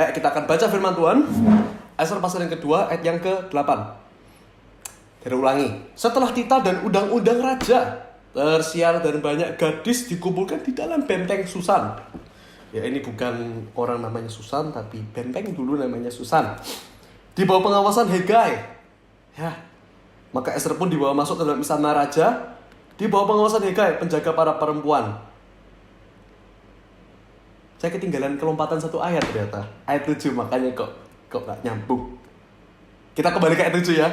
Kita akan baca firman Tuhan. Ester pasal yang kedua, ayat yang ke-8. Dari ulangi. Setelah titah dan undang-undang raja tersiar dan banyak gadis dikumpulkan di dalam benteng Susan. Ya, ini bukan orang namanya Susan, tapi benteng dulu namanya Susan. Di bawah pengawasan Hegai. Ya. Maka Ester pun dibawa masuk ke dalam istana raja. Di bawah pengawasan Hegai, penjaga para perempuan. Saya ketinggalan kelompatan satu ayat ternyata. Ayat 7, makanya kok gak nyambung. Kita kembali ke ayat 7 ya.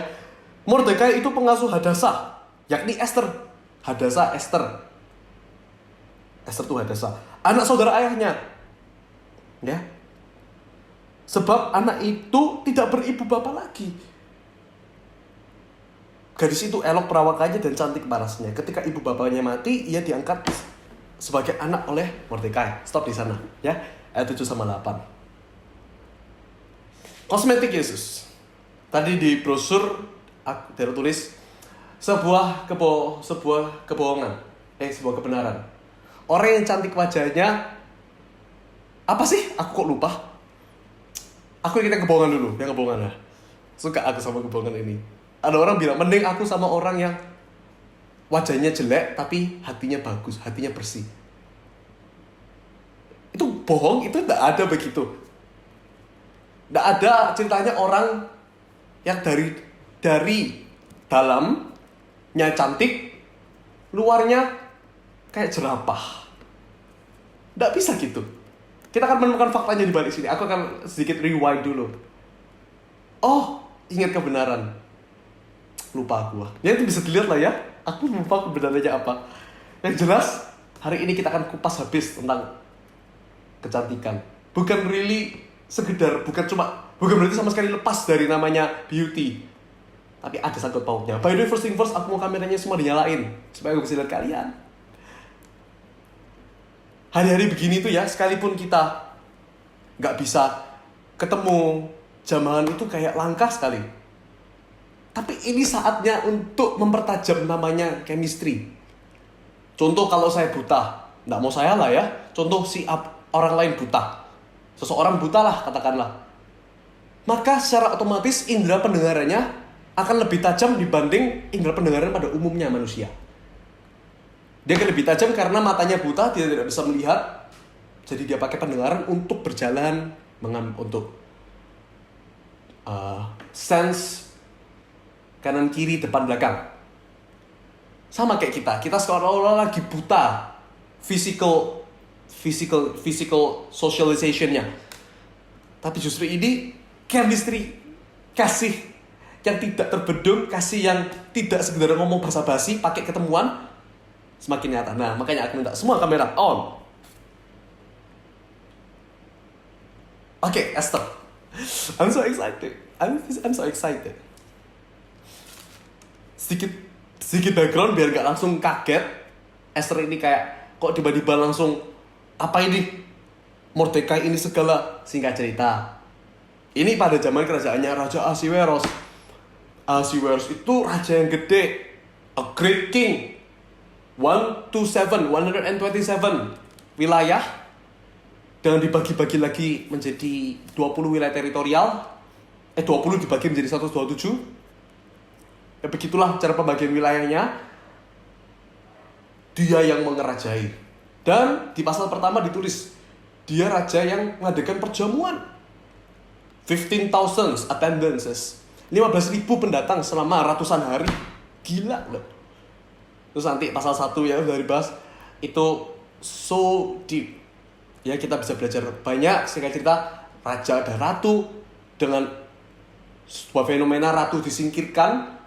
Mordekai itu pengasuh Hadasa, yakni Ester. Hadasa, Ester. Ester itu Hadasa. Anak saudara ayahnya. Ya. Sebab anak itu tidak beribu bapa lagi. Gadis itu elok perawakannya dan cantik parasnya. Ketika ibu bapaknya mati, ia diangkat sebagai anak oleh Mordekai. Stop di sana, ya. Ayat 7 sama 8. Kosmetik Yesus. Tadi di brosur aku tulis sebuah kebohongan. Sebuah kebenaran. Orang yang cantik wajahnya apa sih? Aku kok lupa. Aku ingat kebohongan dulu, yang kebohongan lah. Suka aku sama kebohongan ini. Ada orang bilang, mending aku sama orang yang wajahnya jelek tapi hatinya bagus, hatinya bersih. Itu bohong, itu tidak ada begitu. Tidak ada ceritanya orang yang dari dalamnya cantik, luarnya kayak jerapah. Tidak bisa gitu. Kita akan menemukan faktanya di balik sini. Aku akan sedikit rewind dulu. Oh, ingat kebenaran. Lupa aku. Ya itu bisa dilihat lah ya. Aku lupa kebenarannya apa. Yang jelas, hari ini kita akan kupas habis tentang kecantikan. Bukan berarti sama sekali lepas dari namanya beauty. Tapi ada sangkut pautnya. By the way, first thing first, aku mau kameranya semua dinyalain supaya aku bisa lihat kalian. Hari-hari begini tuh ya, sekalipun kita gak bisa ketemu, jamahan itu kayak langka sekali. Tapi ini saatnya untuk mempertajam namanya chemistry. Contoh kalau saya buta, nggak mau saya lah ya. Contoh orang lain buta. Seseorang buta lah katakanlah. Maka secara otomatis indera pendengarannya akan lebih tajam dibanding indera pendengaran pada umumnya manusia. Dia akan lebih tajam karena matanya buta, dia tidak bisa melihat. Jadi dia pakai pendengaran untuk berjalan, untuk sense kanan kiri depan belakang. Sama kayak kita seolah-olah lagi buta physical socialization-nya. Tapi justru ini chemistry, kasih yang tidak terbendung, kasih yang tidak sekedar ngomong basa-basi pakai ketemuan semakin nyata. Nah, makanya aku minta semua kamera on. Oke, Esther. I'm so excited. I'm so excited. Sedikit background biar gak langsung kaget. Esther ini kayak kok tiba-tiba langsung apa ini? Mordekai ini segala. Singkat cerita, ini pada zaman kerajaannya Raja Ahasiweros. Ahasiweros itu raja yang gede, a great king. 127 wilayah dan dibagi-bagi lagi menjadi 20 wilayah teritorial. 20 dibagi menjadi 127. Ya begitulah cara pembagian wilayahnya. Dia yang mengerajai. Dan di pasal pertama ditulis, dia raja yang mengadakan perjamuan. 15,000 attendances. 15,000 pendatang selama ratusan hari. Gila loh. Terus nanti pasal 1 ya udah dibahas. Itu so deep. Ya kita bisa belajar banyak. Singkat cerita, raja dan ratu dengan sebuah fenomena ratu disingkirkan.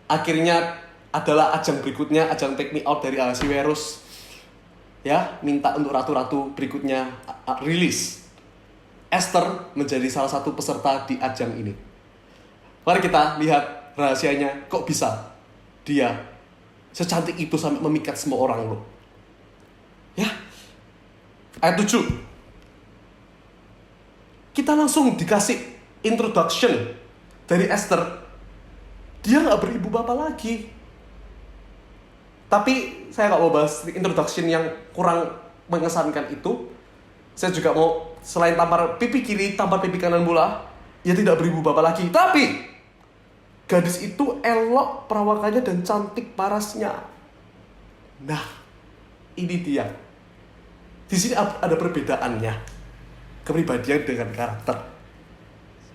Akhirnya adalah ajang berikutnya, ajang take me out dari Ahasiweros. Ya, minta untuk ratu-ratu berikutnya rilis. Esther menjadi salah satu peserta di ajang ini. Mari kita lihat rahasianya, kok bisa dia secantik itu sampai memikat semua orang loh. Ya. Ayat 7. Kita langsung dikasih introduction dari Esther. Dia gak beribu bapa lagi. Tapi saya gak mau bahas introduction yang kurang mengesankan itu. Saya juga mau selain tampar pipi kiri, tampar pipi kanan pula. Ya tidak beribu bapak lagi. Tapi gadis itu elok perawakannya dan cantik parasnya. Nah, ini dia. Di sini ada perbedaannya. Kepribadian dengan karakter.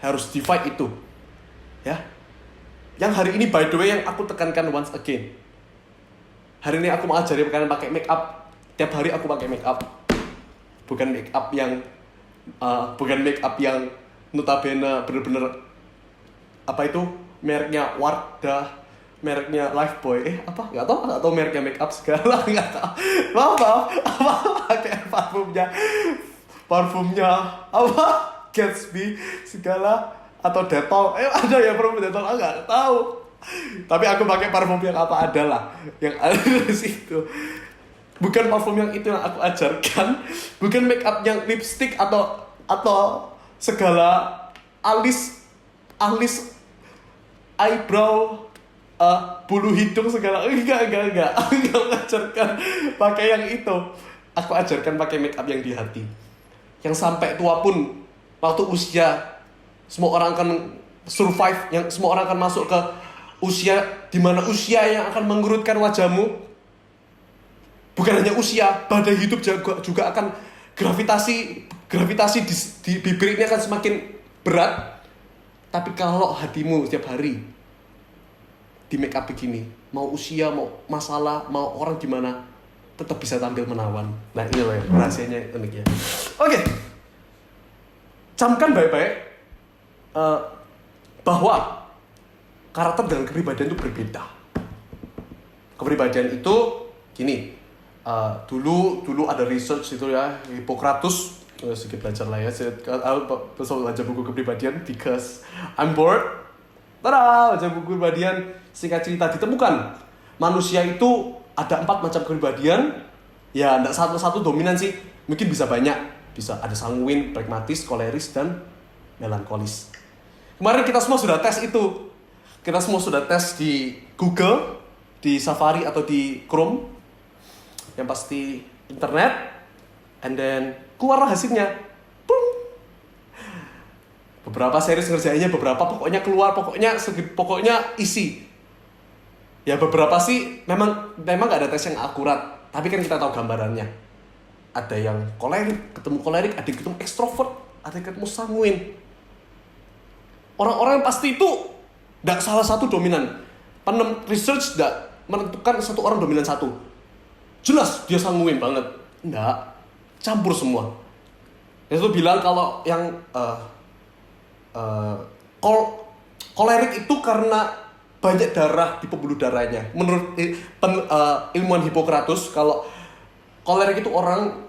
Harus divide itu. Ya. Yang hari ini by the way yang aku tekankan once again. Hari ini aku mau ajari kalian pakai make up. Tiap hari aku pakai make up. Bukan make up yang notabene bener-bener apa itu mereknya Wardah, mereknya Lifebuoy, nggak tahu mereknya make up segala, nggak tahu. Maaf, apa pakai parfumnya apa Gatsby segala atau Dettol, ada ya parfum Dettol, nggak tahu. Tapi aku pakai parfum yang apa adalah yang ada di situ. Bukan parfum yang itu yang aku ajarkan, bukan make up yang lipstick atau segala alis eyebrow, bulu hidung segala. Enggak aku ajarkan pakai yang itu. Aku ajarkan pakai make up yang di hati, yang sampai tua pun waktu usia semua orang akan survive, yang semua orang akan masuk ke usia di mana usia yang akan mengurutkan wajahmu. Bukan hanya usia, badai hidup juga akan gravitasi di bibir ini akan semakin berat. Tapi kalau hatimu setiap hari di make up begini, mau usia, mau masalah, mau orang gimana, tetap bisa tampil menawan. Nah ini loh rahasianya uniknya. Oke. Camkan baik-baik bahwa karakter dan kepribadian itu berbeda. Kepribadian itu gini. Dulu ada research itu ya, Hippocrates, sedikit belajar lah ya, saya baca buku kepribadian because I'm bored. Baca buku kepribadian, singkat cerita ditemukan manusia itu ada 4 macam kepribadian. Ya, tidak satu dominan sih, mungkin bisa banyak, bisa ada sanguin, pragmatis, koleris dan melankolis. Kemarin kita semua sudah tes itu, kita semua sudah tes di Google, di Safari atau di Chrome. Yang pasti internet, and then keluarlah hasilnya. Boom. Beberapa series ngerjainnya, beberapa pokoknya keluar, pokoknya isi. Ya beberapa sih memang gak ada tes yang akurat, tapi kan kita tahu gambarannya. Ada yang ketemu kolerik, ada yang ketemu ekstrovert, ada yang ketemu sanguin. Orang-orang yang pasti itu gak salah satu dominan. Research gak menentukan satu orang dominan satu. Jelas dia sanguin banget. Enggak, campur semua. Itu bilang kalau yang kolerik itu karena banyak darah di pembuluh darahnya. Menurut ilmuwan Hippocrates, kalau kolerik itu orang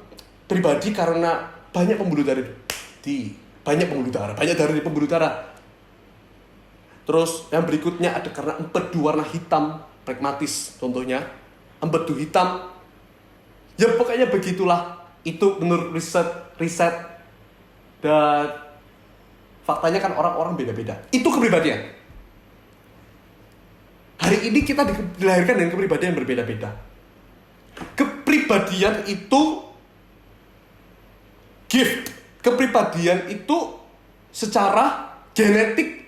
pribadi karena banyak darah di pembuluh darah. Terus yang berikutnya ada karena empedu warna hitam, pragmatis contohnya. Empedu hitam. Ya pokoknya begitulah. Itu menurut riset dan faktanya kan orang-orang beda-beda. Itu kepribadian. Hari ini kita dilahirkan dengan kepribadian yang berbeda-beda. Kepribadian itu gift. Kepribadian itu secara genetik,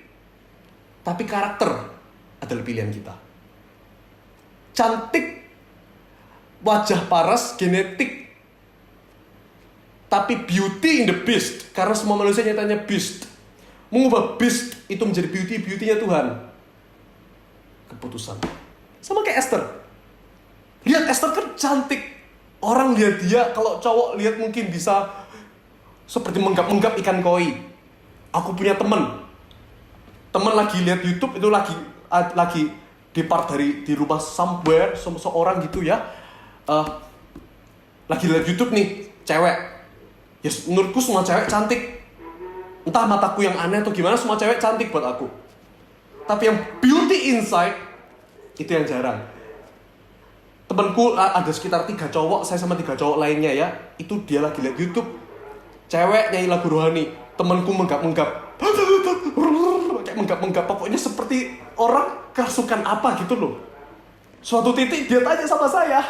tapi karakter adalah pilihan kita. Cantik, wajah paras, genetik, tapi beauty in the beast. Karena semua manusia nyatanya beast. Mengubah beast itu menjadi beauty-nya Tuhan. Keputusan. Sama kayak Esther. Lihat Esther kan cantik. Orang lihat dia, kalau cowok lihat mungkin bisa seperti menggap-menggap ikan koi. Aku punya teman lagi lihat YouTube, itu lagi depart di rumah somewhere, seorang gitu ya. Lagi lihat YouTube nih, cewek. Ya menurutku semua cewek cantik. Entah mataku yang aneh atau gimana, semua cewek cantik buat aku. Tapi yang beauty inside itu yang jarang. Temanku ada sekitar 3 cowok, saya sama 3 cowok lainnya ya. Itu dia lagi lihat YouTube, cewek nyanyi lagu rohani. Temanku menggap-menggap, kayak menggap-menggap. Pokoknya seperti orang kerasukan apa gitu loh. Suatu titik dia tanya sama saya,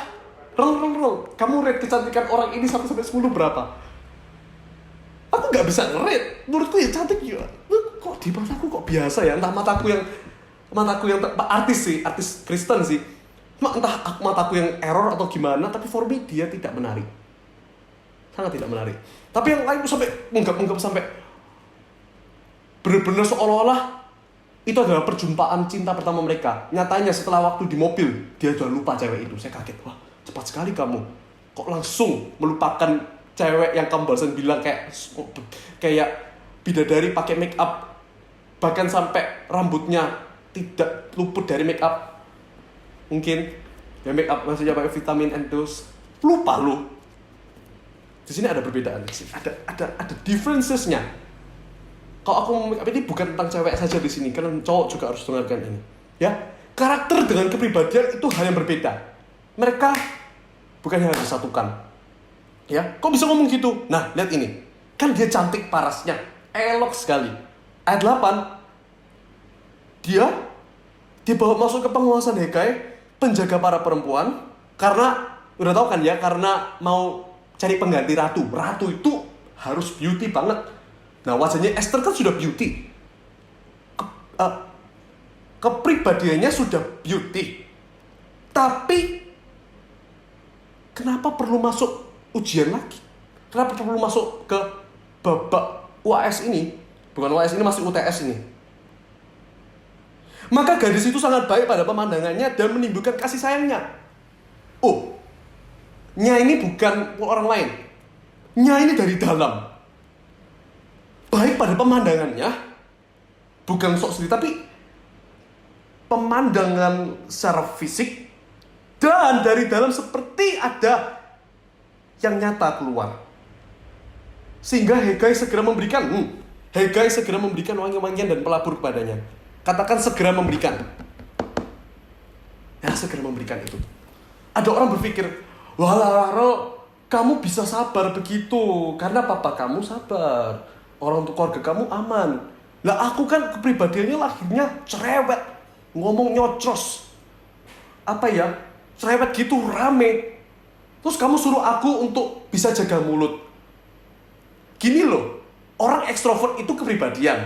Rol, kamu rate kecantikan orang ini 1-10 berapa? nggak bisa nge-rate. Menurutku ya cantik ya. Kok di mataku kok biasa ya. Entah mataku yang artis sih, artis Kristen sih. Entah mataku yang error atau gimana, tapi for me dia tidak menarik. Sangat tidak menarik. Tapi yang lain sampai menggap sampai benar-benar seolah-olah itu adalah perjumpaan cinta pertama mereka. Nyatanya setelah waktu di mobil, dia udah lupa cewek itu. Saya kaget, wah cepat sekali kamu. Kok langsung melupakan cewek yang kamu barusan bilang kayak bidadari pakai make up, bahkan sampai rambutnya tidak luput dari make up. Mungkin ya make up maksudnya pakai vitamin endorse. Lupa lu. Di sini ada perbedaan sih. Ada differences-nya. Kalau aku mau make up ini bukan tentang cewek saja di sini, karena cowok juga harus dengarkan ini. Ya, karakter dengan kepribadian itu hal yang berbeda. Mereka bukan yang harus disatukan. Ya, kok bisa ngomong gitu? Nah, lihat ini. Kan dia cantik parasnya, elok sekali. Ayat 8. Dia dibawa masuk ke penguasaan Hegai, penjaga para perempuan, karena udah tahu kan ya, karena mau cari pengganti ratu. Ratu itu harus beauty banget. Nah, wajahnya Esther kan sudah beauty. Kepribadiannya sudah beauty. Tapi kenapa perlu masuk ujian lagi? Kenapa perlu masuk ke babak UAS ini? Bukan UAS ini, masih UTS ini. Maka gadis itu sangat baik pada pemandangannya dan menimbulkan kasih sayangnya. Oh, Nya ini bukan orang lain. Nya ini dari dalam. Baik pada pemandangannya, bukan sok sendiri, tapi pemandangan secara fisik, dan dari dalam seperti ada yang nyata keluar. Sehingga Hegai segera memberikan wangi-wangian dan pelabur kepadanya. Katakan segera memberikan. Ya, segera memberikan itu. Ada orang berpikir, wah Laro, kamu bisa sabar begitu karena papa kamu sabar, orang untuk keluarga kamu aman. Lah aku kan kepribadiannya lahirnya cerewet, ngomong nyocros, cerewet gitu, rame. Terus kamu suruh aku untuk bisa jaga mulut. Gini loh, orang ekstrovert itu kepribadian.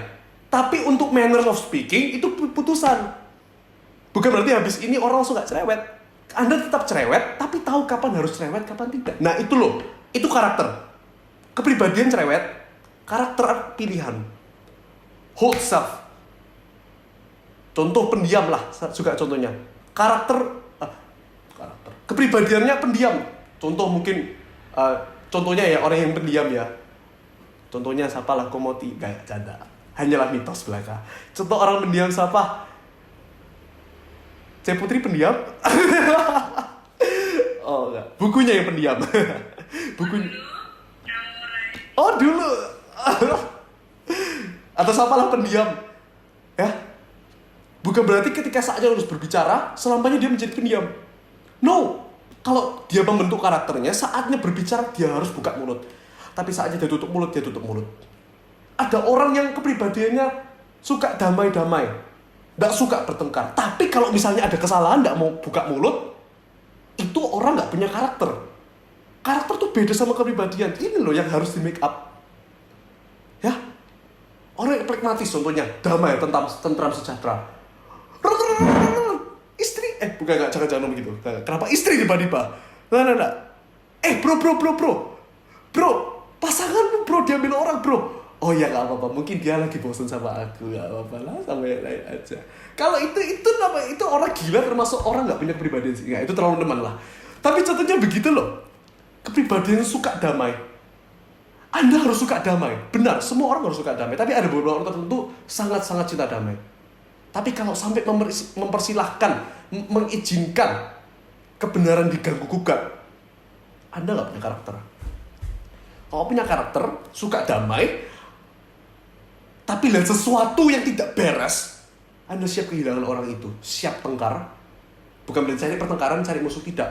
Tapi untuk manner of speaking itu putusan. Bukan berarti habis ini orang langsung gak cerewet. Anda tetap cerewet, tapi tahu kapan harus cerewet, kapan tidak. Nah itu loh, itu karakter. Kepribadian cerewet, karakter pilihan. Hold self. Contoh pendiam lah, juga contohnya. Karakter. Kepribadiannya pendiam. Contoh mungkin, contohnya ya orang yang pendiam ya. Contohnya siapa lah, Komoti, gak canda. Hanyalah mitos belaka. Contoh orang pendiam siapa? C Putri pendiam? Oh enggak, bukunya yang pendiam. Bukunya. Oh dulu. Atau siapa lah pendiam? Ya. Bukan berarti ketika saatnya harus berbicara, selamanya dia menjadi pendiam. No. Kalau dia membentuk karakternya, saatnya berbicara dia harus buka mulut. Tapi saatnya dia tutup mulut, dia tutup mulut. Ada orang yang kepribadiannya suka damai-damai, nggak suka bertengkar. Tapi kalau misalnya ada kesalahan, nggak mau buka mulut, itu orang nggak punya karakter. Karakter tuh beda sama kepribadian. Ini loh yang harus di make up. Ya, orang yang pragmatis contohnya, damai, tentram sejahtera. Istri, bukan, jangan begitu. Kenapa istri tiba-tiba? Nah. Bro, pasanganmu bro, diambil orang bro. Oh ya gak apa-apa, mungkin dia lagi bosan sama aku, gak apa-apa lah, sama yang lain aja. Kalau itu orang gila, termasuk orang gak punya kepribadian sih. Itu terlalu teman lah. Tapi contohnya begitu loh. Kepribadian suka damai. Anda harus suka damai. Benar, semua orang harus suka damai. Tapi ada beberapa orang tertentu sangat-sangat cinta damai. Tapi kalau sampai mempersilahkan, mengizinkan kebenaran diganggu-gugat, Anda gak punya karakter. Kalau punya karakter, suka damai, tapi lihat sesuatu yang tidak beres, Anda siap kehilangan orang itu, siap tengkar. Bukan berarti cari pertengkaran, cari musuh, tidak.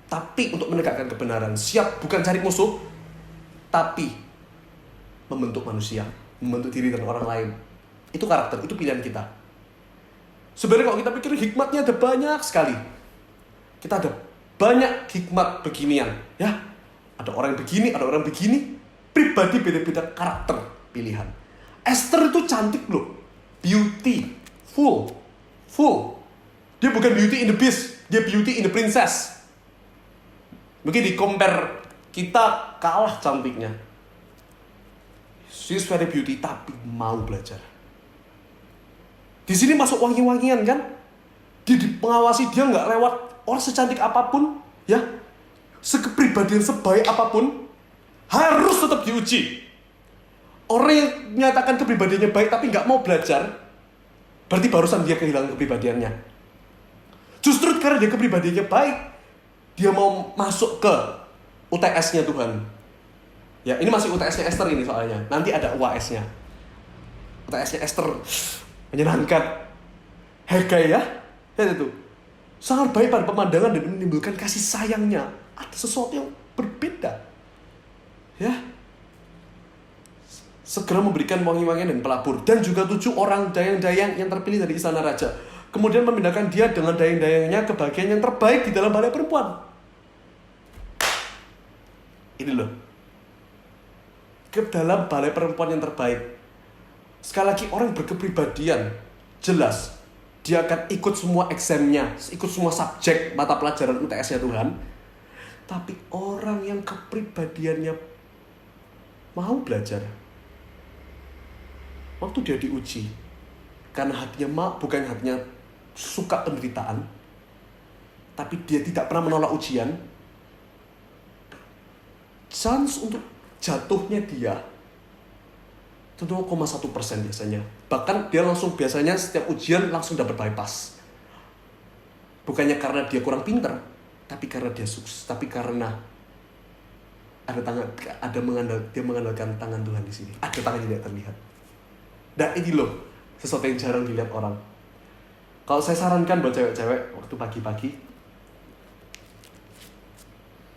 Tapi untuk menegakkan kebenaran, siap bukan cari musuh, tapi membentuk manusia, membentuk diri dan orang lain. Itu karakter, itu pilihan kita. Sebenarnya kalau kita pikir hikmatnya ada banyak sekali. Kita ada banyak hikmat beginian, ya. Ada orang begini, ada orang begini. pribadi beda-beda karakter pilihan. Esther itu cantik loh. Beauty. Full. Dia bukan beauty in the beast. Dia beauty in the princess. Mungkin di compare kita kalah cantiknya. She's very beauty tapi mau belajar. Di sini masuk wangi-wangian kan? Dia dipengawasi, dia nggak lewat orang secantik apapun, ya, sekepribadian sebaik apapun, harus tetap diuji. Orang yang menyatakan kepribadiannya baik tapi nggak mau belajar, berarti barusan dia kehilangan kepribadiannya. Justru karena dia kepribadiannya baik, dia mau masuk ke UTS-nya Tuhan. Ya, ini masih UTS-nya Esther ini soalnya. Nanti ada UAS-nya. UTS-nya Esther menyenangkan. Hegai ya. Lihat itu. Sangat baik pada pemandangan dan menimbulkan kasih sayangnya. Ada sesuatu yang berbeda. Ya. Segera memberikan wangi-wangian dan pelabur. Dan juga 7 orang dayang-dayang yang terpilih dari istana raja. Kemudian memindahkan dia dengan dayang-dayangnya ke bagian yang terbaik di dalam balai perempuan. Ini loh. Ke dalam balai perempuan yang terbaik. Sekali lagi, orang berkepribadian jelas dia akan ikut semua examnya, ikut semua subjek mata pelajaran UTS-nya Tuhan. Tapi orang yang kepribadiannya mau belajar, waktu dia diuji, karena hatinya bukan hatinya suka penderitaan, tapi dia tidak pernah menolak ujian, chance untuk jatuhnya dia itu 0,1% biasanya. Bahkan dia langsung biasanya setiap ujian langsung dapat bypass. Bukannya karena dia kurang pinter, tapi karena dia sukses, tapi karena dia mengandalkan tangan Tuhan di sini. Ada tangan yang tidak terlihat. Dan ini loh sesuatu yang jarang dilihat orang. Kalau saya sarankan buat cewek-cewek waktu pagi-pagi,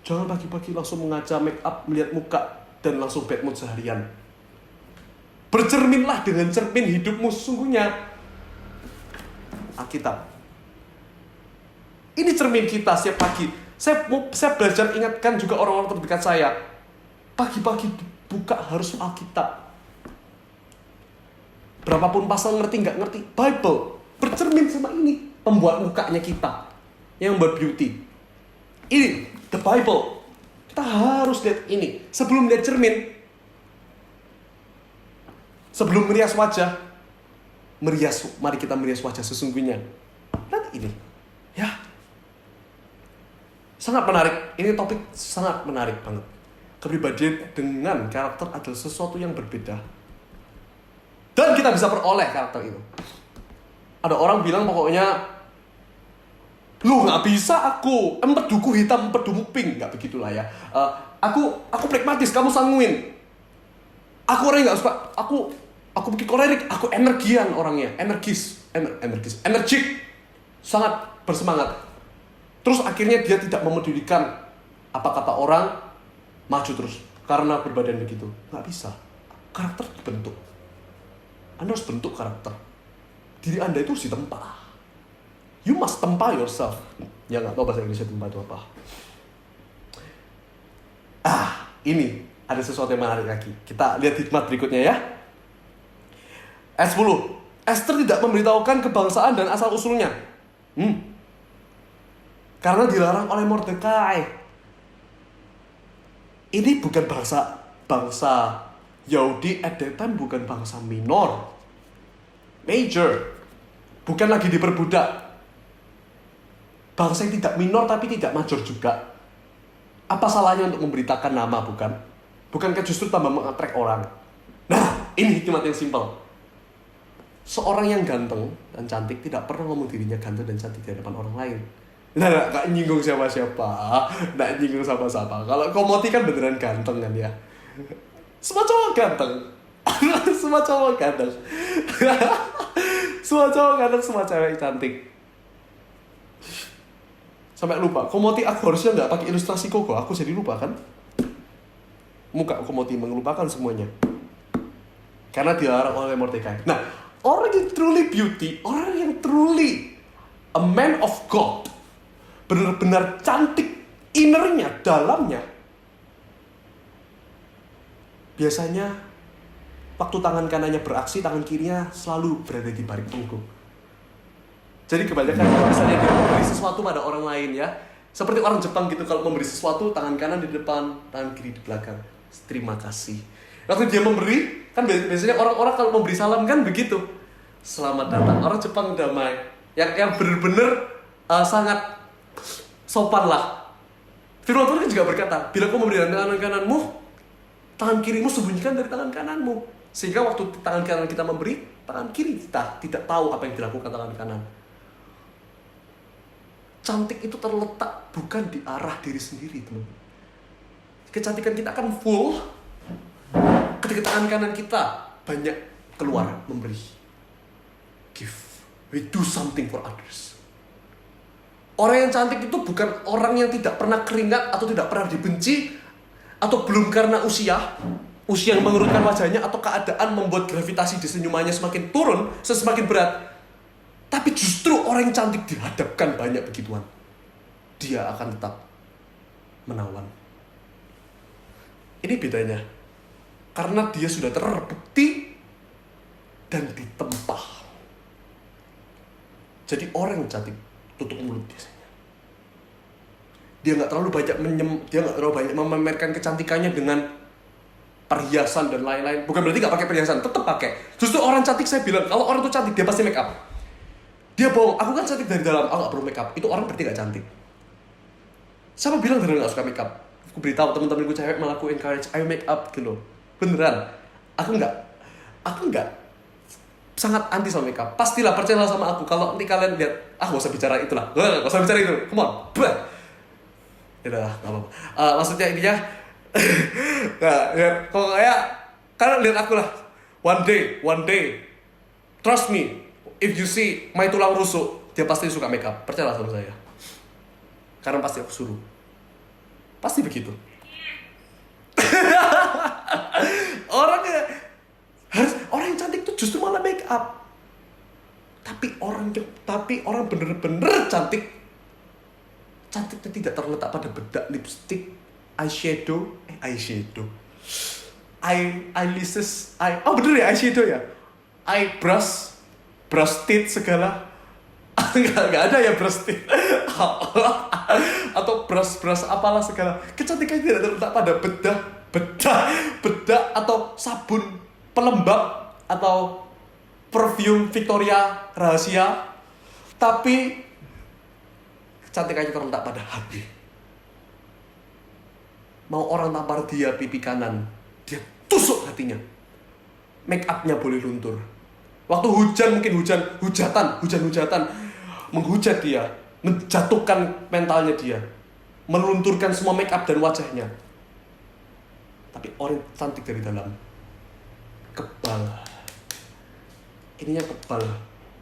jangan pagi-pagi langsung mengaca make up, melihat muka dan langsung bad mood seharian. Bercerminlah dengan cermin hidupmu sesungguhnya. Alkitab. Ini cermin kita setiap pagi. Saya belajar ingatkan juga orang-orang terdekat saya. Pagi-pagi buka harus Alkitab. Berapapun pasal ngerti nggak ngerti, Bible. Bercermin sama ini. Pembuat mukanya kita. Yang membuat beauty. Ini, the Bible. Kita harus lihat ini. Sebelum lihat cermin, sebelum merias wajah, mari kita merias wajah sesungguhnya. Lihat ini. Ya. Sangat menarik. Ini topik sangat menarik banget. Kepribadian dengan karakter adalah sesuatu yang berbeda. Dan kita bisa peroleh karakter itu. Ada orang bilang pokoknya, lu nggak bisa aku empeduku hitam empedumu pink, nggak begitulah ya. Aku pragmatis, kamu sanguin. Aku orang nggak suka. Aku bikin kolerik, aku energian orangnya, energik, sangat bersemangat. Terus akhirnya dia tidak memedulikan apa kata orang, maju terus karena berbadan begitu. Nggak bisa. Karakter dibentuk. Anda harus bentuk karakter. Diri Anda itu harus ditempa. You must tempa yourself. Ya nggak tahu bahasa Indonesia tempa itu apa. Ini ada sesuatu yang menarik lagi. Kita lihat hikmat berikutnya ya. Ayat 10. Esther tidak memberitahukan kebangsaan dan asal usulnya. Karena dilarang oleh Mordekai. Ini bukan bangsa Yahudi at that time, bukan bangsa minor. Major. Bukan lagi diperbudak. Bangsa yang tidak minor tapi tidak major juga. Apa salahnya untuk memberitakan nama, bukan? Bukankah justru tambah mengattract orang? Nah, ini hikmat yang simpel. Seorang yang ganteng dan cantik tidak pernah ngomong dirinya ganteng dan cantik di hadapan orang lain. Nah, gak nyinggung siapa-siapa, gak nyinggung siapa-siapa. Kalau Komoti kan beneran ganteng kan ya. Semua cowok ganteng. Semua cowok ganteng. Semua cowok ganteng, semua cewek cantik. Sampai lupa, Komoti aku harusnya gak pakai ilustrasi Koko, aku jadi lupa kan. Muka Komoti mengelupakan semuanya. Karena dilarang oleh Mordekai. Nah, orang yang truly beauty, orang yang truly a man of God, benar-benar cantik, innernya, dalamnya, biasanya waktu tangan kanannya beraksi, tangan kirinya selalu berada di balik punggung. Jadi kebanyakan kalau misalnya dia memberi sesuatu pada orang lain ya, seperti orang Jepang gitu, kalau memberi sesuatu tangan kanan di depan, tangan kiri di belakang. Terima kasih. Waktu dia memberi, kan biasanya orang-orang kalau memberi salam kan begitu. Selamat datang. Orang Jepang damai. Yang benar-benar sangat sopan lah. Firman Tuhan juga berkata, bila kau memberi tangan kananmu, tangan kirimu sembunyikan dari tangan kananmu. Sehingga waktu tangan kanan kita memberi, tangan kiri kita tidak tahu apa yang dilakukan tangan kanan. Cantik itu terletak bukan di arah diri sendiri, teman. Kecantikan kita akan full ketika tangan kanan kita banyak keluar memberi. Give. We do something for others. Orang yang cantik itu bukan orang yang tidak pernah keringat atau tidak pernah dibenci, atau belum karena usia yang mengurutkan wajahnya, atau keadaan membuat gravitasi di senyumannya semakin turun, semakin berat. Tapi justru orang yang cantik dihadapkan banyak begituan, dia akan tetap menawan. Ini bedanya. Karena dia sudah terbukti dan ditempa. Jadi orang yang cantik tutup mulut biasanya. Dia nggak terlalu banyak memamerkan kecantikannya dengan perhiasan dan lain-lain. Bukan berarti nggak pakai perhiasan, tetap pakai. Justru orang cantik, saya bilang kalau orang itu cantik dia pasti make up. Dia bohong, aku kan cantik dari dalam, aku nggak perlu make up. Itu orang berarti nggak cantik. Siapa bilang dari nggak suka make up? Aku beritahu teman-temanku cewek, malah aku encourage, ayo make up gitu loh. Beneran, aku nggak sangat anti sama make up. Pastilah percayalah sama aku. Kalau nanti kalian lihat, gak usah bicara itulah, gak usah bicara itu, come on, ya udah, nggak apa-apa. Maksudnya intinya, nah, ya, pokoknya kalian lihat aku lah. One day, trust me, if you see my tulang rusuk, dia pasti suka make up. Percayalah sama saya. Karena pasti aku suruh. Pasti begitu. Orang yang cantik itu justru malah make up. Tapi orang bener-bener cantiknya tidak terletak pada bedak, lipstick, eyeshadow, eyelashes, bener ya eyeshadow ya, brush teeth segala. Nggak ada ya brush teeth atau brush apalah segala. Kecantikan tidak terletak pada bedak atau sabun pelembab atau perfume Victoria rahasia, tapi kecantikannya terletak pada hati. Mau orang tampar dia pipi kanan, dia tusuk hatinya. Make upnya boleh luntur. Waktu hujan mungkin hujan-hujatan menghujat dia, menjatuhkan mentalnya dia, melunturkan semua make up dan wajahnya. Tapi orang cantik dari dalam kebal. Ininya kebal.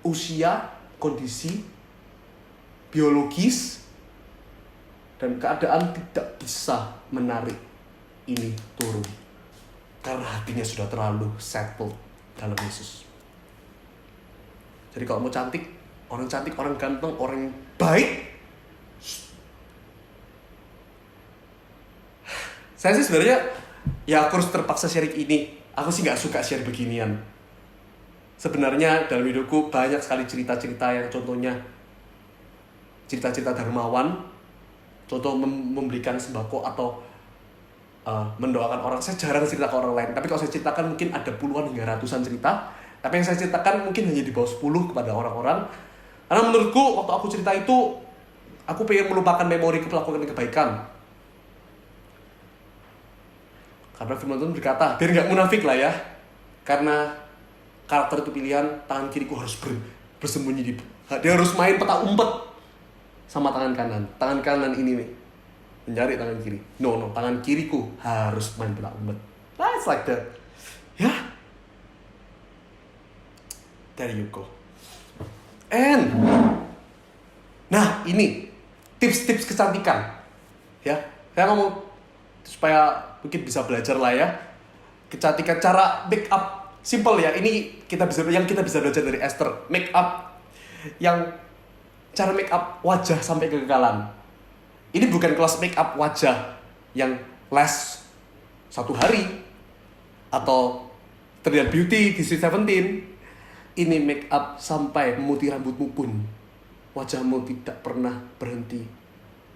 Usia, kondisi biologis dan keadaan tidak bisa menarik ini turun. Karena hatinya sudah terlalu settled dalam Yesus. Jadi kalau mau cantik, orang ganteng, orang baik, saya sih sebenarnya ya aku harus terpaksa sharing ini. Aku sih nggak suka share beginian. Sebenarnya dalam hidupku banyak sekali cerita-cerita yang contohnya cerita-cerita dermawan, contoh memberikan sembako atau mendoakan orang. Saya jarang cerita ke orang lain, tapi kalau saya ceritakan mungkin ada puluhan hingga ratusan cerita. Tapi yang saya ceritakan mungkin hanya di bawah 10 kepada orang-orang. Karena menurutku waktu aku cerita itu, aku pengen melupakan memori melakukan kebaikan. Karena firman Tuhan berkata, biar gak munafik lah ya. Karena karakter itu pilihan, tangan kiriku harus bersembunyi di... Dia harus main peta umpet sama tangan kanan. Tangan kanan ini nih, mencari tangan kiri. No, tangan kiriku harus main peta umpet. That's like that. Ya. There you go. And nah ini tips-tips kecantikan ya. Saya ngomong supaya mungkin bisa belajar lah ya. Kecantikan, cara make up simple ya. Ini kita bisa belajar dari Esther. Make up yang cara make up wajah sampai kekekalan. Ini bukan kelas make up wajah yang les 1 hari. atau terlihat beauty di Sweet Seventeen, ini make up sampai memutih rambutmu pun wajahmu tidak pernah berhenti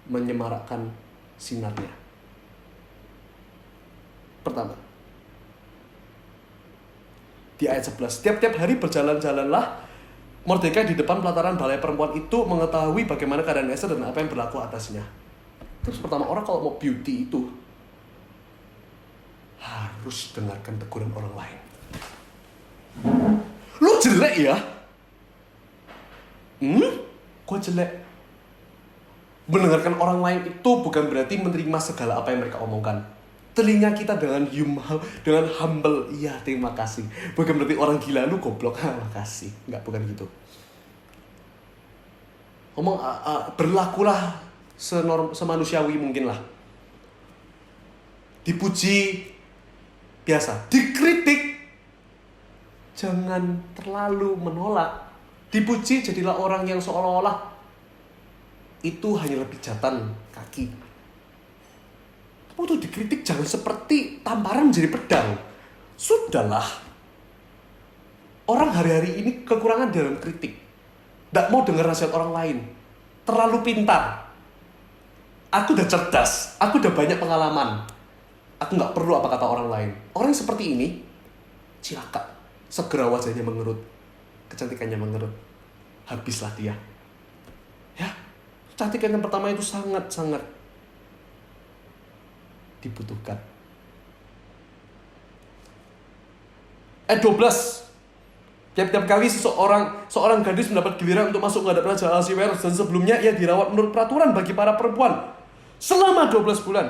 menyemarakkan sinarnya. Pertama, di ayat 11, tiap-tiap hari berjalan-jalanlah Mordekai di depan pelataran balai perempuan itu mengetahui bagaimana keadaan Ester dan apa yang berlaku atasnya. Terus pertama, orang kalau mau beauty itu harus dengarkan teguran orang lain. Lu jelek ya? Kok jelek? Mendengarkan orang lain itu bukan berarti menerima segala apa yang mereka omongkan. Telinga kita dengan humble, iya terima kasih. Bukan berarti orang gila, lu goblok, makasih. Enggak, bukan gitu. Berlakulah semanusiawi mungkin lah. Dipuji biasa, dikritik jangan terlalu menolak. Dipuji jadilah orang yang seolah-olah itu hanya pijatan kaki. Waktu dikritik jangan seperti tamparan menjadi pedang. Sudahlah. Orang hari-hari ini kekurangan dalam kritik. Tidak mau dengar nasihat orang lain. Terlalu pintar. Aku udah cerdas. Aku udah banyak pengalaman. Aku gak perlu apa kata orang lain. Orang seperti ini, cilaka. Segera wajahnya mengerut. Kecantikannya mengerut. Habislah dia. Ya, kecantikan yang pertama itu sangat-sangat dibutuhkan. Ayat 12. Tiap-tiap kali seorang gadis mendapat giliran untuk masuk ke hadapan Raja Ahasiweros, dan sebelumnya ia dirawat menurut peraturan bagi para perempuan selama 12 bulan.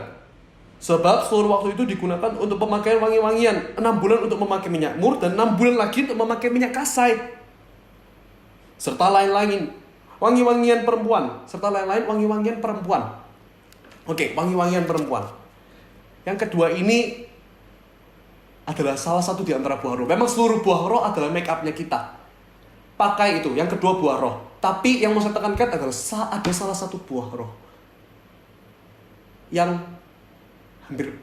Sebab seluruh waktu itu digunakan untuk pemakaian wangi-wangian, 6 bulan untuk memakai minyak mur, dan 6 bulan lagi untuk memakai minyak kasai. Serta lain-lain wangi-wangian perempuan. Oke, wangi-wangian perempuan. Yang kedua ini adalah salah satu di antara buah roh. Memang seluruh buah roh adalah make up-nya kita. Pakai itu, yang kedua buah roh. Tapi yang mau saya tekankan adalah ada salah satu buah roh yang hampir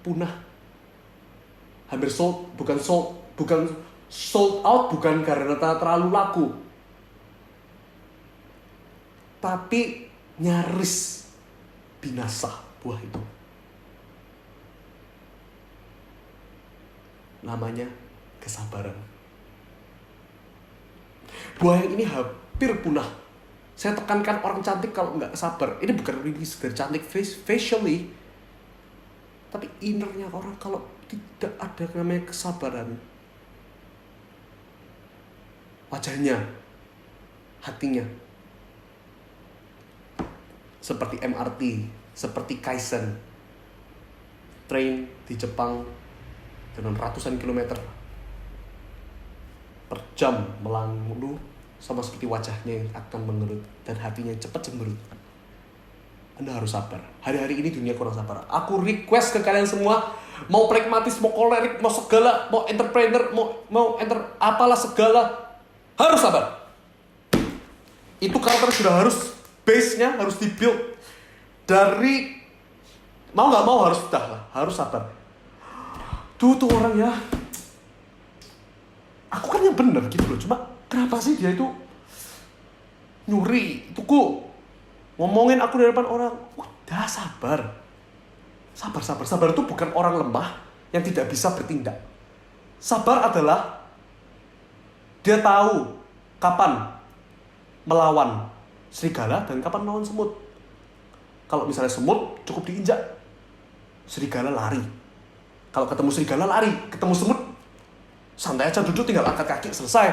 punah. Hampir bukan sold out bukan karena terlalu laku. Tapi nyaris binasa buah itu. Namanya kesabaran. Buah yang ini hampir punah. Saya tekankan orang cantik kalau nggak sabar. Ini bukan really sekedar cantik facially, tapi innernya orang kalau tidak ada namanya kesabaran. Wajahnya, hatinya, seperti MRT, seperti Kaizen, train di Jepang dengan ratusan kilometer per jam melanglu, sama seperti wajahnya yang akan mengerut dan hatinya cepat cemberut. Anda harus sabar. Hari-hari ini dunia kurang sabar. Aku request ke kalian semua, mau pragmatis, mau kolerik, mau segala, mau entrepreneur, mau apalah segala, harus sabar. Itu karakter sudah harus, base-nya harus dibuild dari mau nggak mau harus sabar. Tuh orang ya, aku kan yang benar gitu loh. Cuma kenapa sih dia itu nyuri, itu ngomongin aku di depan orang. Udah sabar itu bukan orang lemah yang tidak bisa bertindak. Sabar adalah dia tahu kapan melawan serigala dan kapan melawan semut. Kalau misalnya semut cukup diinjak, serigala lari. Kalau ketemu serigala lari, ketemu semut santai aja, duduk tinggal angkat kaki, selesai.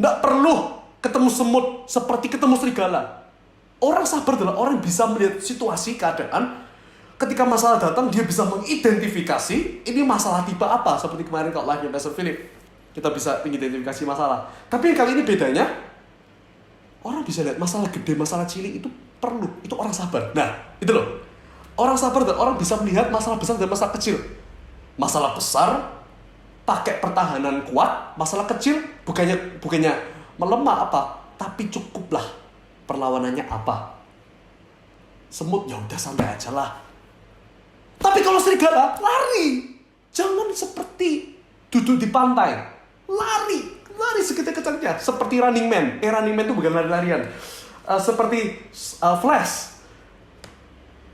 Nggak perlu ketemu semut seperti ketemu serigala. Orang sabar adalah orang yang bisa melihat situasi, keadaan. Ketika masalah datang, dia bisa mengidentifikasi ini masalah tipe apa. Seperti kemarin kalau live-nya Pastor Philip, kita bisa mengidentifikasi masalah. Tapi yang kali ini bedanya, orang bisa lihat masalah gede, masalah cilik itu perlu. Itu orang sabar. Nah, itu loh. Orang sabar dan orang bisa melihat masalah besar dan masalah kecil. Masalah besar pakai pertahanan kuat, masalah kecil bukannya melemah apa, tapi cukuplah perlawanannya apa. Semut ya udah santai aja lah. Tapi kalau serigala lari. Jangan seperti duduk di pantai, lari sekencang-kencangnya, seperti Running Man. Running Man itu bukan lari-larian. Seperti Flash.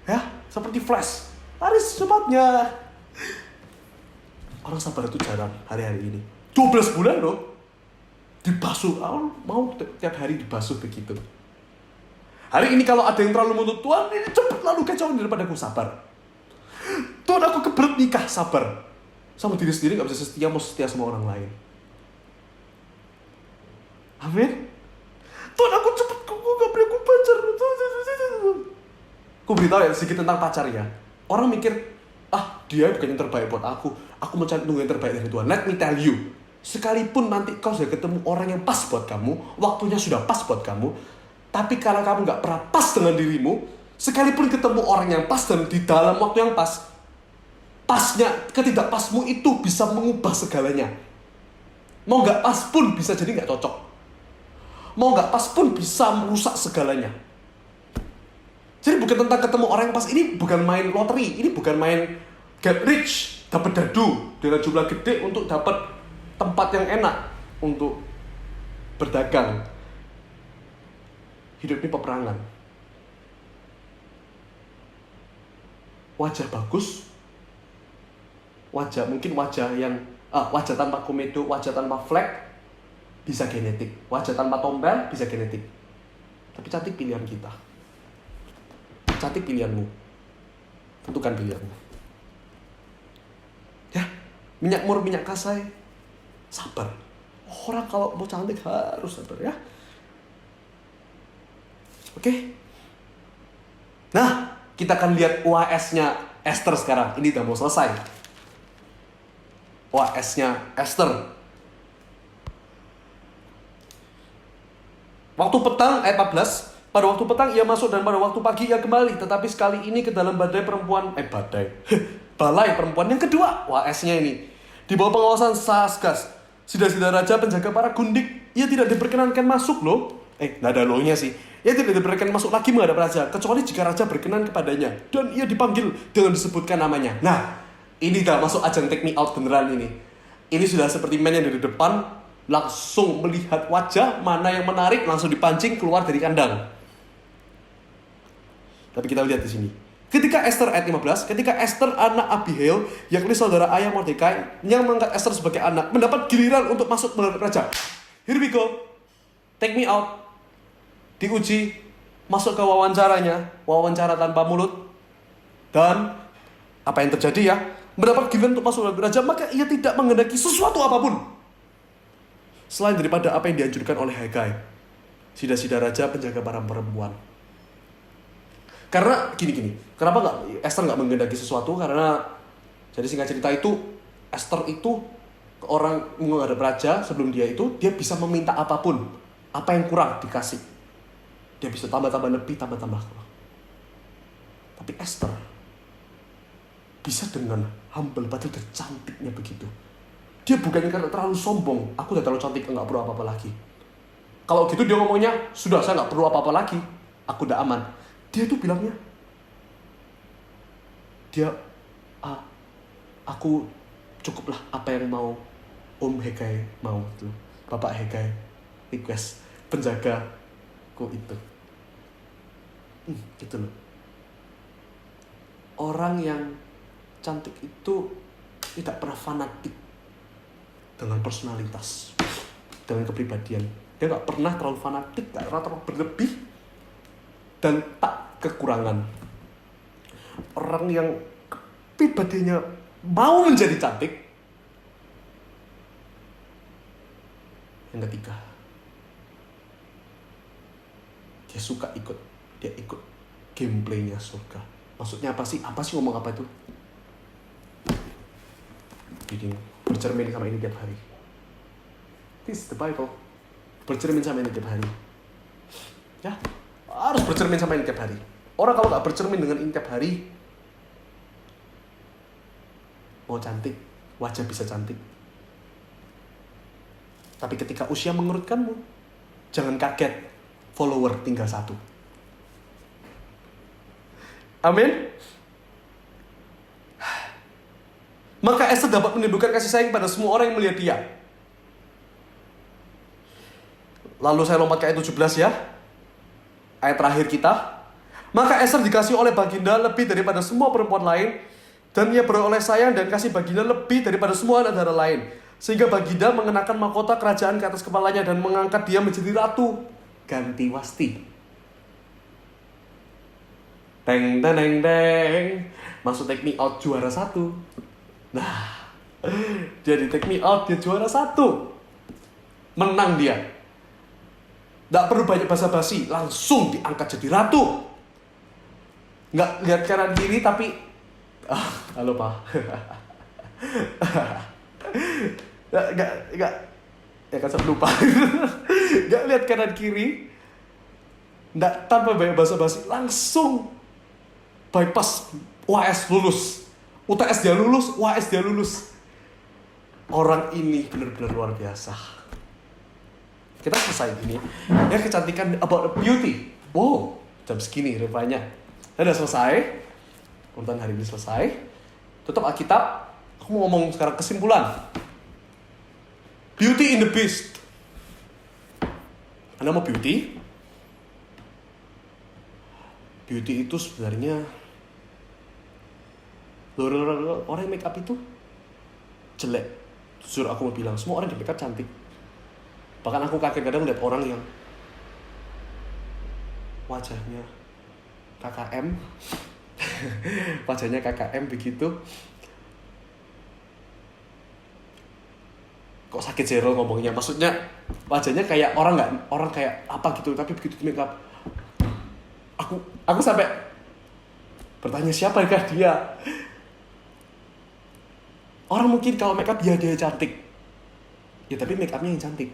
Ya, seperti Flash. Lari secepatnya. Orang sabar itu jarang hari-hari ini. 12 bulan loh. Dibasuh. Aku mau tiap hari dibasuh begitu. Hari ini kalau ada yang terlalu menuntut Tuhan, ini cepat lalu kacauan daripada aku sabar. Tuhan, aku kebelet nikah, sabar. Sama diri sendiri gak bisa setia, mau setia sama orang lain. Amin. Tuhan, aku cepet, aku gak boleh aku pacar. Aku beritahu ya sedikit tentang pacar ya. Orang mikir, dia bukan yang terbaik buat aku. Aku mau nunggu yang terbaik dari Tuhan. Let me tell you, sekalipun nanti kau sudah ketemu orang yang pas buat kamu, waktunya sudah pas buat kamu, tapi kalau kamu gak pernah pas dengan dirimu, sekalipun ketemu orang yang pas dan di dalam waktu yang pas, pasnya, ketidakpasmu itu bisa mengubah segalanya. Mau gak pas pun bisa jadi gak cocok. Mau gak pas pun bisa merusak segalanya. Jadi bukan tentang ketemu orang yang pas. Ini bukan main loteri. Ini bukan main get rich, dapat dadu dengan jumlah gede untuk dapat tempat yang enak untuk berdagang. Hidup ini peperangan. Wajah bagus, mungkin wajah yang wajah tanpa komedo, wajah tanpa flek bisa genetik, wajah tanpa tombel bisa genetik. Tapi cantik pilihan kita. Cantik pilihanmu. Tentukan pilihanmu. Ya, minyak mur, minyak kasai, sabar. Orang kalau mau cantik harus sabar ya. Oke. Nah, kita akan lihat UAS-nya Esther sekarang. Ini udah mau selesai. UAS-nya Esther. Waktu petang, ayat 14. Pada waktu petang ia masuk dan pada waktu pagi ia kembali. Tetapi sekali ini ke dalam balai perempuan yang kedua. UAS-nya ini. Di bawah pengawasan Saasgas. Sida-sida raja penjaga para gundik. Ia tidak diperkenankan masuk loh. Nggak ada loh-nya sih. Ia tidak diperkenankan masuk lagi menghadap raja. Kecuali jika raja berkenan kepadanya. Dan ia dipanggil dengan disebutkan namanya. Nah, ini dah masuk ajang take me out beneran ini. Ini sudah seperti man yang dari depan langsung melihat wajah mana yang menarik, langsung dipancing keluar dari kandang. Tapi kita lihat di sini. Ketika Esther ayat 15, ketika Esther anak Abihail, yakni saudara ayah Mordekai, yang mengangkat Esther sebagai anak, mendapat giliran untuk masuk menghadap raja. Here we go. Take me out. Diuji, masuk ke wawancara tanpa mulut. Dan apa yang terjadi ya? Mendapat giliran untuk masuk menghadap raja, maka ia tidak menghendaki sesuatu apapun selain daripada apa yang dianjurkan oleh Hegai, sida-sida raja penjaga para perempuan. Karena gini, kenapa Esther nggak menghendaki sesuatu? Karena jadi singkat cerita itu Esther itu orang menghadap raja sebelum dia bisa meminta apapun, apa yang kurang dikasih, dia bisa tambah lebih, tambah kurang. Tapi Esther bisa dengan humble, padahal udah cantiknya begitu. Dia bukannya karena terlalu sombong, aku udah terlalu cantik, nggak perlu apa-apa lagi. Kalau gitu dia ngomongnya, sudah saya nggak perlu apa-apa lagi, aku udah aman. Dia tuh bilangnya, aku cukuplah apa yang mau Om Hegai mau tuh, Bapak Hegai request penjagaku itu. Gitu loh. Orang yang cantik itu tidak pernah fanatik dengan personalitas, dengan kepribadian. Dia nggak pernah terlalu fanatik, nggak pernah terlalu berlebih, dan tak kekurangan. Orang yang kepribadiannya mau menjadi cantik. Yang ketiga, dia suka ikut gameplaynya surga. Maksudnya apa sih? Ngomong apa itu? Jadi bercermin sama ini tiap hari. This is the Bible. Bercermin sama ini tiap hari. Ya, harus bercermin sama ini tiap hari. Orang kalau nggak bercermin dengan ini tiap hari, mau cantik, wajah bisa cantik, tapi ketika usia mengerutkanmu, jangan kaget, follower tinggal 1. Amin. Maka Esther dapat menimbulkan kasih sayang pada semua orang yang melihat dia. Lalu saya lompat ke ayat 17 ya. Ayat terakhir kita. Maka Esther dikasih oleh baginda lebih daripada semua perempuan lain, dan ia beroleh sayang dan kasih baginda lebih daripada semua anak darah lain. Sehingga baginda mengenakan mahkota kerajaan ke atas kepalanya dan mengangkat dia menjadi ratu. Ganti Wasti. Teng teng teng teng. Masuk Take Me Out juara 1. Nah, dia di Take Me Out, dia juara 1. Menang dia. Nggak perlu banyak basa-basi, langsung diangkat jadi ratu. Nggak lihat kanan kiri tapi halo Pak. Nggak ya kan saya lupa. Nggak lihat kanan kiri, nggak tanpa banyak basa-basi, langsung bypass UAS lulus. UTS dia lulus, UAS dia lulus. Orang ini benar-benar luar biasa. Kita selesai gini. Ya, kecantikan about beauty. Wow, jam segini rupanya. Udah selesai. Urutan hari ini selesai. Tutup Alkitab. Aku mau ngomong sekarang kesimpulan. Beauty in the Beast. Anda mau beauty? Beauty itu sebenarnya orang yang make up itu jelek. Jujur aku mau bilang, semua orang di make up cantik. Bahkan aku kadang-kadang lihat orang yang wajahnya KKM wajahnya KKM begitu, kok sakit zero ngomongnya, maksudnya wajahnya kayak orang kayak apa gitu, tapi begitu di make up aku sampai bertanya siapakah dia. Orang mungkin kalau make up dia cantik ya, tapi make upnya yang cantik,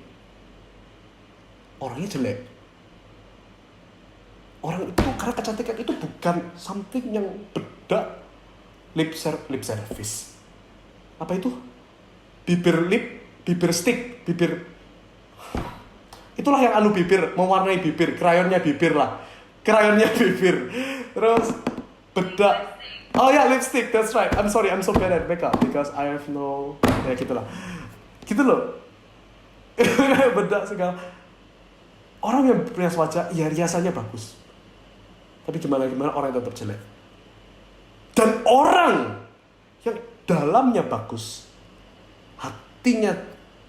orangnya jelek. Orang itu karena kecantikan itu bukan something yang beda. Lip service. Apa itu? Bibir stick, bibir. Itulah yang bibir, mewarnai bibir, krayonnya bibir lah. Krayonnya bibir. Terus bedak. Oh ya, lipstick, that's right. I'm sorry, I'm so bad at makeup because I have no, ya gitulah. Gitu loh. Bedak segala. Orang yang rias wajah, ya riasannya bagus. Tapi gimana orang yang tetap jelek. Dan orang yang dalamnya bagus, hatinya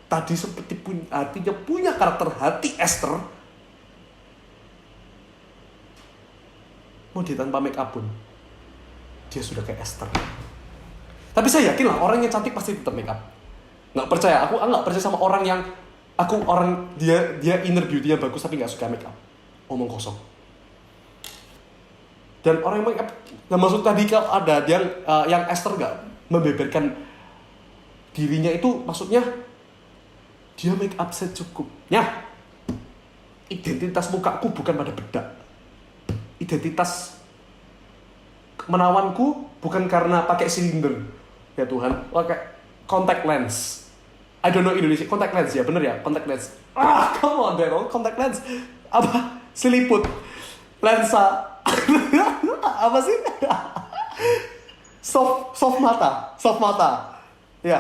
tadi seperti hatinya punya karakter hati Esther, mau dia tanpa make up pun dia sudah kayak Esther. Tapi saya yakin lah orang yang cantik pasti tetap make up. Nggak percaya, aku nggak percaya sama orang yang dia inner beauty-nya bagus tapi nggak suka make up. Omong kosong. Dan orang yang make up, nah maksud tadi kalau ada yang Esther nggak membeberkan dirinya itu, maksudnya dia make up secukupnya. Identitas mukaku bukan pada bedak. Identitas menawanku bukan karena pakai silinder, ya Tuhan, pakai contact lens. I don't know Indonesia, contact lens ya, bener ya, contact lens. Come on Daryl, contact lens. Apa? Seliput, lensa. Apa sih? soft mata. Ya.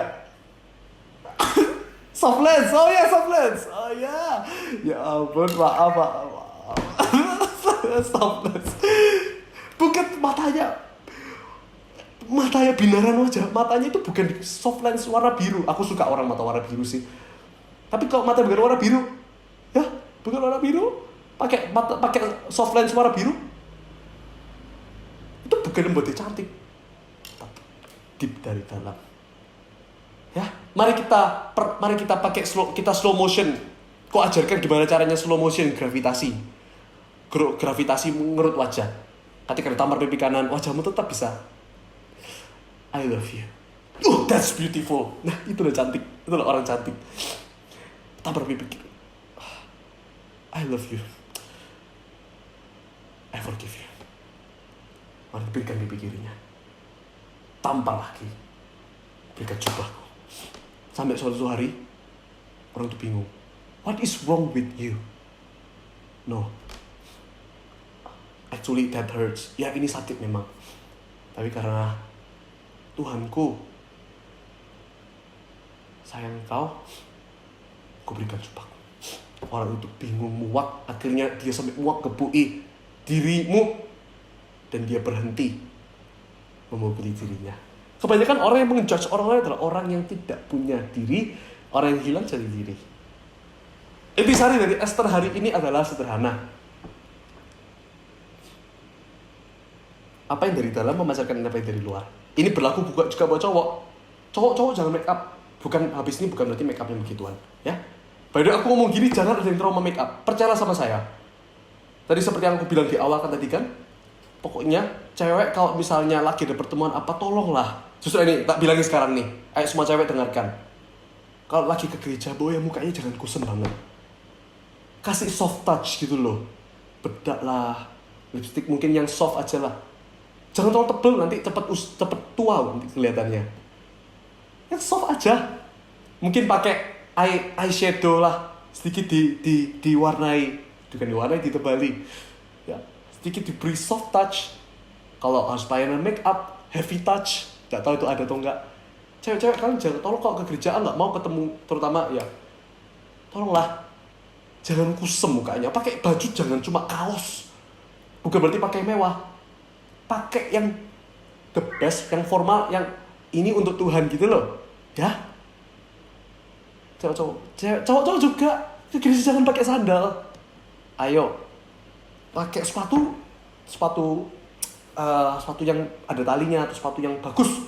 Soft lens. Oh ya, soft lens. Oh ya. Ya ampun, maaf. Soft lens. Bukan matanya binaran wajah. Matanya itu bukan soft lens warna biru. Aku suka orang mata warna biru sih. Tapi kalau mata bukan warna biru, ya, bukan warna biru, pakai soft lens warna biru, itu bukan membuat dia cantik, tapi deep dari dalam. Ya, mari kita pakai slow motion. Kok ajarkan gimana caranya slow motion gravitasi mengerut wajah. Ketika ditampar pipi kanan, wajahmu tetap bisa. I love you. That's beautiful. Nah, itulah cantik. Itulah orang cantik. Tampar pipi kiri. I love you. I forgive you. Mari berikan pipi kirinya. Tampar lagi. Berikan jubahku. Sampai suatu hari, orang itu bingung. What is wrong with you? No. Actually that hurts. Ya, ini sakit memang. Tapi karena Tuhanku sayang kau berikan jubahku. Orang itu bingung, muak, akhirnya dia sampai muak gebui dirimu, dan dia berhenti memukuli dirinya. Kebanyakan orang yang menjudge orang lain adalah orang yang tidak punya diri, orang yang hilang jati diri. Intisari dari Esther hari ini adalah sederhana. Apa yang dari dalam memancarkan apa yang dari luar. Ini berlaku juga buat cowok. Cowok jangan make up. Bukan habis ini bukan berarti make up yang begituan, ya. Padahal aku ngomong gini, jangan ada yang trauma make up. Percayalah sama saya. Tadi seperti yang aku bilang di awal kan tadi kan, pokoknya cewek kalau misalnya lagi ada pertemuan apa, tolonglah. Justru ini tak bilangin sekarang nih. Ayo semua cewek dengarkan. Kalau lagi ke gereja, boy, mukanya jangan kusem banget. Kasih soft touch gitu loh. Bedak lah, lipstick mungkin yang soft aja lah. Jangan terlalu tebel, nanti cepet tua nanti kelihatannya. Yang soft aja. Mungkin pakai eyeshadow lah, sedikit diwarnai, bukan diwarnai, ditebali. Ya, sedikit diberi soft touch. Kalau harus pelayanan make up, heavy touch, nggak tahu itu ada atau enggak. Cewek-cewek kalian jangan, tolong kalau ke gerejaan nggak mau ketemu, terutama ya, tolonglah jangan kusem mukanya. Pakai baju jangan cuma kaos. Bukan berarti pakai mewah. Pakai yang the best, yang formal, yang ini untuk Tuhan gitu loh, ya. Cowok juga ke gereja jangan pakai sandal. Ayo, pakai sepatu yang ada talinya, atau sepatu yang bagus.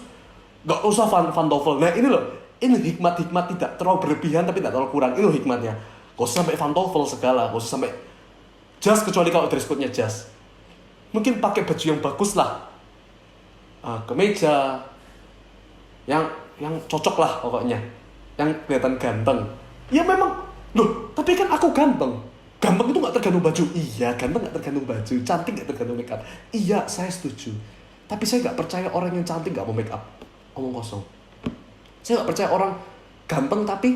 Gak usah pantofel. Nah ini loh, ini hikmat tidak terlalu berlebihan tapi tidak terlalu kurang. Ini loh hikmatnya. Gak usah sampai pantofel segala, gak usah sampai jas, kecuali kalau dress code-nya jas. Mungkin pakai baju yang bagus lah, kemeja yang cocok lah pokoknya, yang kelihatan ganteng. Ya memang loh, tapi kan aku ganteng. Ganteng itu nggak tergantung baju. Iya, ganteng nggak tergantung baju, cantik nggak tergantung make up. Iya, saya setuju. Tapi saya nggak percaya orang yang cantik nggak mau make up. Omong kosong. Saya nggak percaya orang ganteng tapi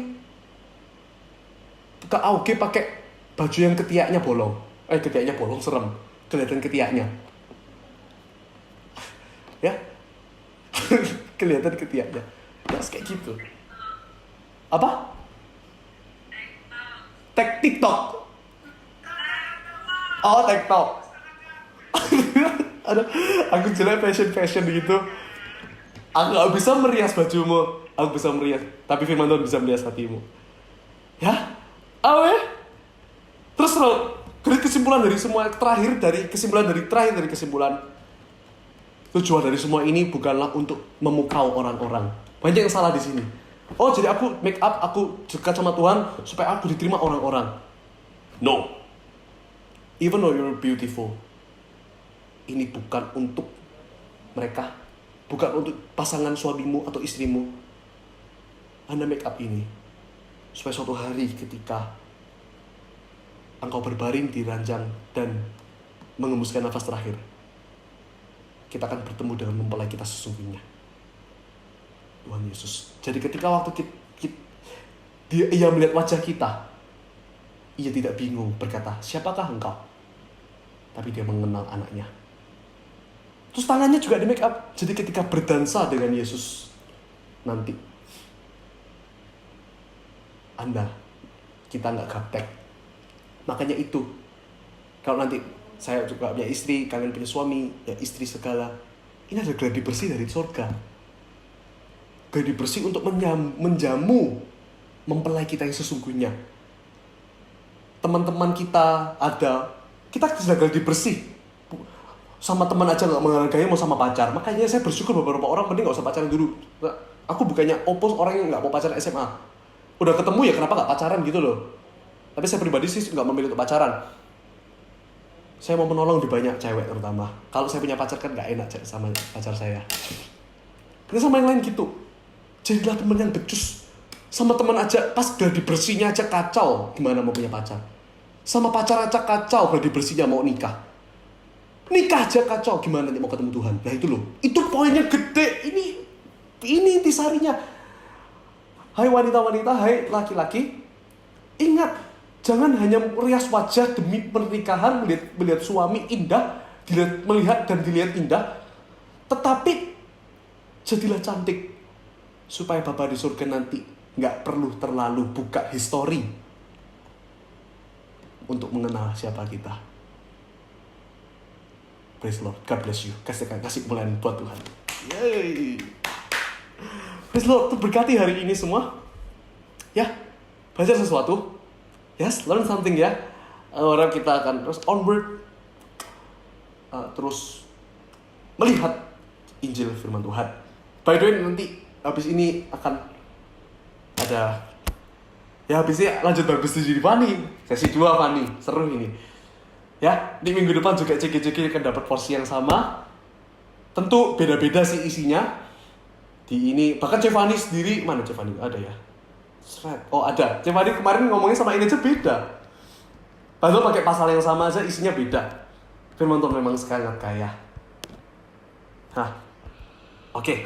ke AUG pakai baju yang ketiaknya bolong. Ketiaknya bolong serem. Kelihatan ketiaknya. Ya. Kelihatan ketiaknya. Ya kayak gitu. Apa? TikTok. Oh, TikTok. Aduh, aku jelek fashion gitu. Aku gak bisa merias bajumu. Aku bisa merias, tapi firman Tuhan bisa merias hatimu. Ya? Awe? Terus kesimpulan dari semua terakhir dari kesimpulan, tujuan dari semua ini bukanlah untuk memukau orang-orang. Banyak yang salah di sini. Oh, jadi aku make up, aku dekat sama Tuhan supaya aku diterima orang-orang. No. Even though you're beautiful, ini bukan untuk mereka, bukan untuk pasangan suamimu atau istrimu. Anda make up ini supaya suatu hari ketika engkau berbaring di ranjang dan mengembuskan nafas terakhir, kita akan bertemu dengan mempelai kita sesungguhnya, Tuhan Yesus. Jadi ketika waktu ia melihat wajah kita, ia tidak bingung berkata, siapakah engkau? Tapi dia mengenal anaknya. Terus tangannya juga di make up. Jadi ketika berdansa dengan Yesus nanti, kita nggak gaptek. Makanya itu, kalau nanti saya juga punya istri, kalian punya suami, ya istri segala, ini adalah gladi bersih dari surga. Gladi bersih untuk menjamu mempelai kita yang sesungguhnya. Teman-teman kita sudah gladi bersih. Sama teman aja nggak menghargai, mau sama pacar. Makanya saya bersyukur beberapa orang mending nggak usah pacaran dulu. Aku bukannya opos orang yang nggak mau pacaran SMA. Udah ketemu ya kenapa nggak pacaran gitu loh. Tapi saya pribadi sih nggak memilih untuk pacaran. Saya mau menolong lebih banyak cewek terutama. Kalau saya punya pacar kan nggak enak sama pacar saya. Ini sama yang lain gitu. Jadilah teman yang becus. Sama teman aja pas gladi bersihnya aja kacau, gimana mau punya pacar? Sama pacar aja kacau, gladi bersihnya mau nikah. Nikah aja kacau, gimana nanti mau ketemu Tuhan? Nah itu loh, itu poinnya gede. Ini intisarinya. Hai wanita-wanita, hai laki-laki, ingat, jangan hanya merias wajah demi pernikahan, melihat suami indah, melihat dan dilihat indah, tetapi jadilah cantik supaya Bapa di surga nanti nggak perlu terlalu buka history untuk mengenal siapa kita. Praise Lord, God bless you. Kasih kemuliaan buat Tuhan. Yeay. Praise Lord, berkati hari ini semua. Ya, belajar sesuatu. Yes, learn something ya. Orang kita akan terus onward, terus melihat Injil firman Tuhan. By the way, nanti habis ini akan ada, ya habisnya lanjut bagus di Fani, sesi 2 Fani, seru ini. Ya, di minggu depan juga CG akan dapat porsi yang sama. Tentu beda-beda sih isinya. Di ini bahkan Cevani sendiri, mana Cevani? Ada ya? Oh ada. Cevani kemarin ngomongnya sama ini aja beda. Padahal pakai pasal yang sama aja isinya beda. Firman Tuhan memang sangat kaya. Oke.